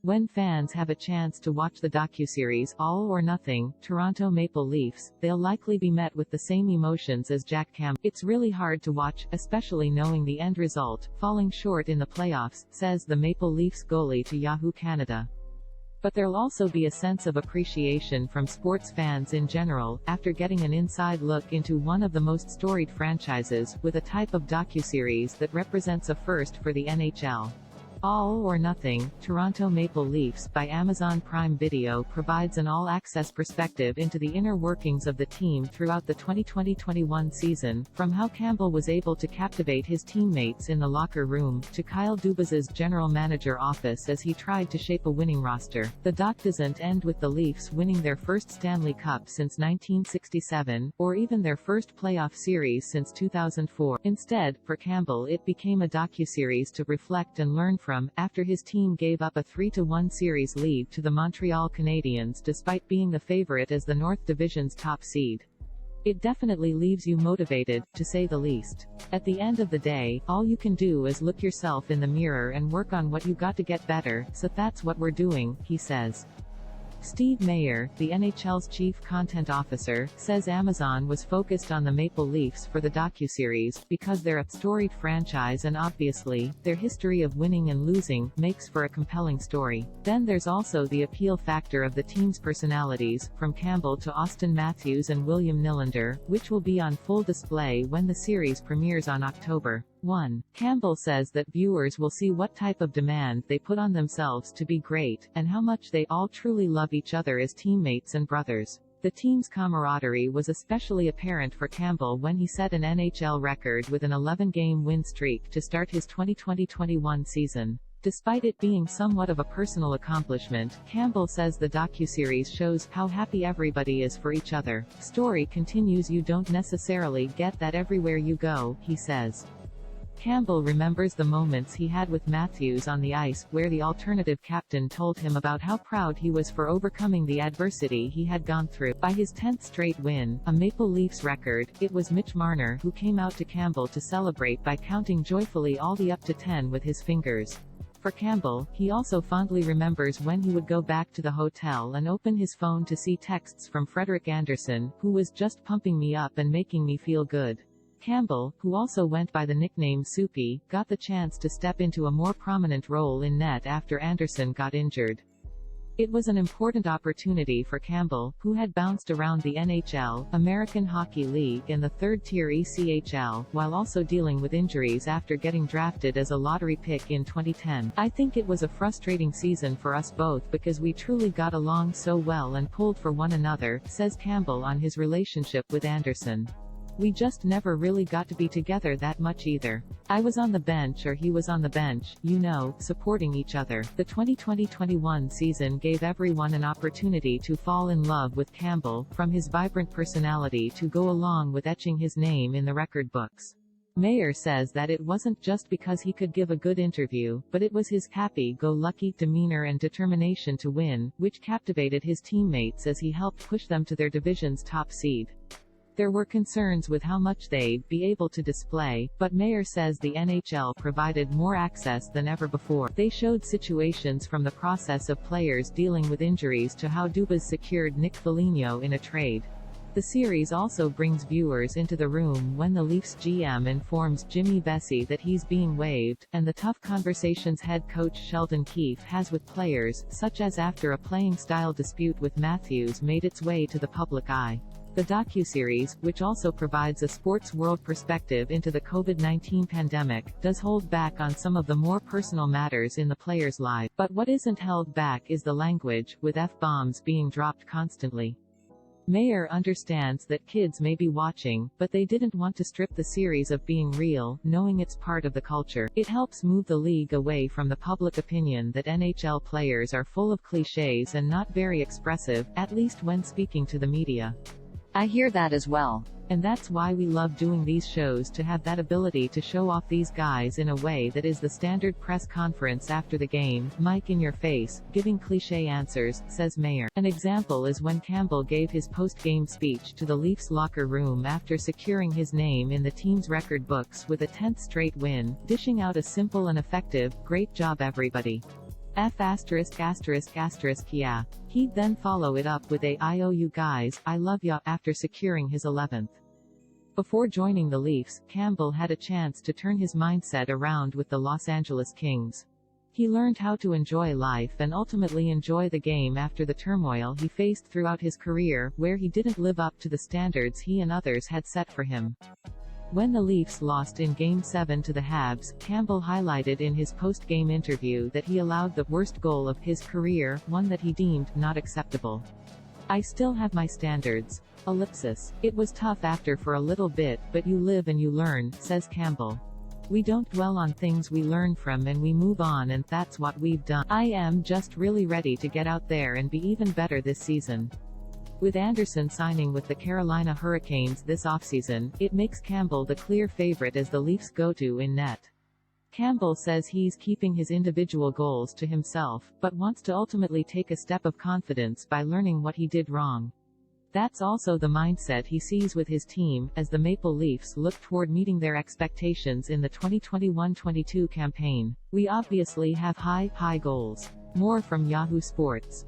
When fans have a chance to watch the docuseries All or Nothing, Toronto Maple Leafs, they'll likely be met with the same emotions as Jack Campbell. It's really hard to watch, especially knowing the end result, falling short in the playoffs, says the Maple Leafs goalie to Yahoo Canada. But there'll also be a sense of appreciation from sports fans in general, after getting an inside look into one of the most storied franchises, with a type of docuseries that represents a first for the NHL. All or Nothing, Toronto Maple Leafs by Amazon Prime Video provides an all-access perspective into the inner workings of the team throughout the 2020-21 season, from how Campbell was able to captivate his teammates in the locker room, to Kyle Dubas's general manager office as he tried to shape a winning roster. The doc doesn't end with the Leafs winning their first Stanley Cup since 1967, or even their first playoff series since 2004. Instead, for Campbell it became a docuseries to reflect and learn from, after his team gave up a 3-1 series lead to the Montreal Canadiens despite being the favorite as the North Division's top seed. It definitely leaves you motivated, to say the least. At the end of the day, all you can do is look yourself in the mirror and work on what you got to get better, so that's what we're doing, he says. Steve Mayer, the NHL's chief content officer, says Amazon was focused on the Maple Leafs for the docuseries, because they're a storied franchise and obviously, their history of winning and losing, makes for a compelling story. Then there's also the appeal factor of the team's personalities, from Campbell to Austin Matthews and William Nylander, which will be on full display when the series premieres on October 1. Campbell says that viewers will see what type of demand they put on themselves to be great, and how much they all truly love each other as teammates and brothers. The team's camaraderie was especially apparent for Campbell when he set an NHL record with an 11-game win streak to start his 2020-21 season. Despite it being somewhat of a personal accomplishment, Campbell says the docuseries shows how happy everybody is for each other. Story continues. You don't necessarily get that everywhere you go, he says. Campbell remembers the moments he had with Matthews on the ice, where the alternative captain told him about how proud he was for overcoming the adversity he had gone through. By his 10th straight win, a Maple Leafs record, it was Mitch Marner who came out to Campbell to celebrate by counting joyfully all the up to 10 with his fingers. For Campbell, he also fondly remembers when he would go back to the hotel and open his phone to see texts from Frederik Andersen, who was just pumping me up and making me feel good. Campbell, who also went by the nickname Soupy, got the chance to step into a more prominent role in net after Andersen got injured. It was an important opportunity for Campbell, who had bounced around the NHL, American Hockey League and the third-tier ECHL, while also dealing with injuries after getting drafted as a lottery pick in 2010. I think it was a frustrating season for us both because we truly got along so well and pulled for one another, says Campbell on his relationship with Andersen. We just never really got to be together that much either. I was on the bench or he was on the bench, you know, supporting each other. The 2020-21 season gave everyone an opportunity to fall in love with Campbell, from his vibrant personality to go along with etching his name in the record books. Mayer says that it wasn't just because he could give a good interview, but it was his happy-go-lucky demeanor and determination to win, which captivated his teammates as he helped push them to their division's top seed. There were concerns with how much they'd be able to display, but Mayer says the NHL provided more access than ever before. They showed situations from the process of players dealing with injuries to how Dubas secured Nick Foligno in a trade. The series also brings viewers into the room when the Leafs GM informs Jimmy Vesey that he's being waived, and the tough conversations head coach Sheldon Keefe has with players, such as after a playing style dispute with Matthews made its way to the public eye. The docuseries, which also provides a sports world perspective into the COVID-19 pandemic, does hold back on some of the more personal matters in the players' lives. But what isn't held back is the language, with F-bombs being dropped constantly. Mayer understands that kids may be watching, but they didn't want to strip the series of being real, knowing it's part of the culture. It helps move the league away from the public opinion that NHL players are full of cliches and not very expressive, at least when speaking to the media. I hear that as well. And that's why we love doing these shows, to have that ability to show off these guys in a way that is the standard press conference after the game, mic in your face, giving cliché answers, says Mayer. An example is when Campbell gave his post-game speech to the Leafs locker room after securing his name in the team's record books with a 10th straight win, dishing out a simple and effective, "Great job everybody." Yeah. He'd then follow it up with a "I owe you guys, I love ya" after securing his 11th. Before joining the Leafs, Campbell had a chance to turn his mindset around with the Los Angeles Kings. He learned how to enjoy life and ultimately enjoy the game after the turmoil he faced throughout his career, where he didn't live up to the standards he and others had set for him. When the Leafs lost in Game 7 to the Habs, Campbell highlighted in his post-game interview that he allowed the worst goal of his career, one that he deemed not acceptable. "I still have my standards. It was tough after for a little bit, but you live and you learn," says Campbell. "We don't dwell on things we learn from and we move on, and that's what we've done. I am just really ready to get out there and be even better this season." With Anderson signing with the Carolina Hurricanes this offseason, it makes Campbell the clear favorite as the Leafs' go-to in net. Campbell says he's keeping his individual goals to himself, but wants to ultimately take a step of confidence by learning what he did wrong. That's also the mindset he sees with his team, as the Maple Leafs look toward meeting their expectations in the 2021-22 campaign. "We obviously have high goals." More from Yahoo Sports.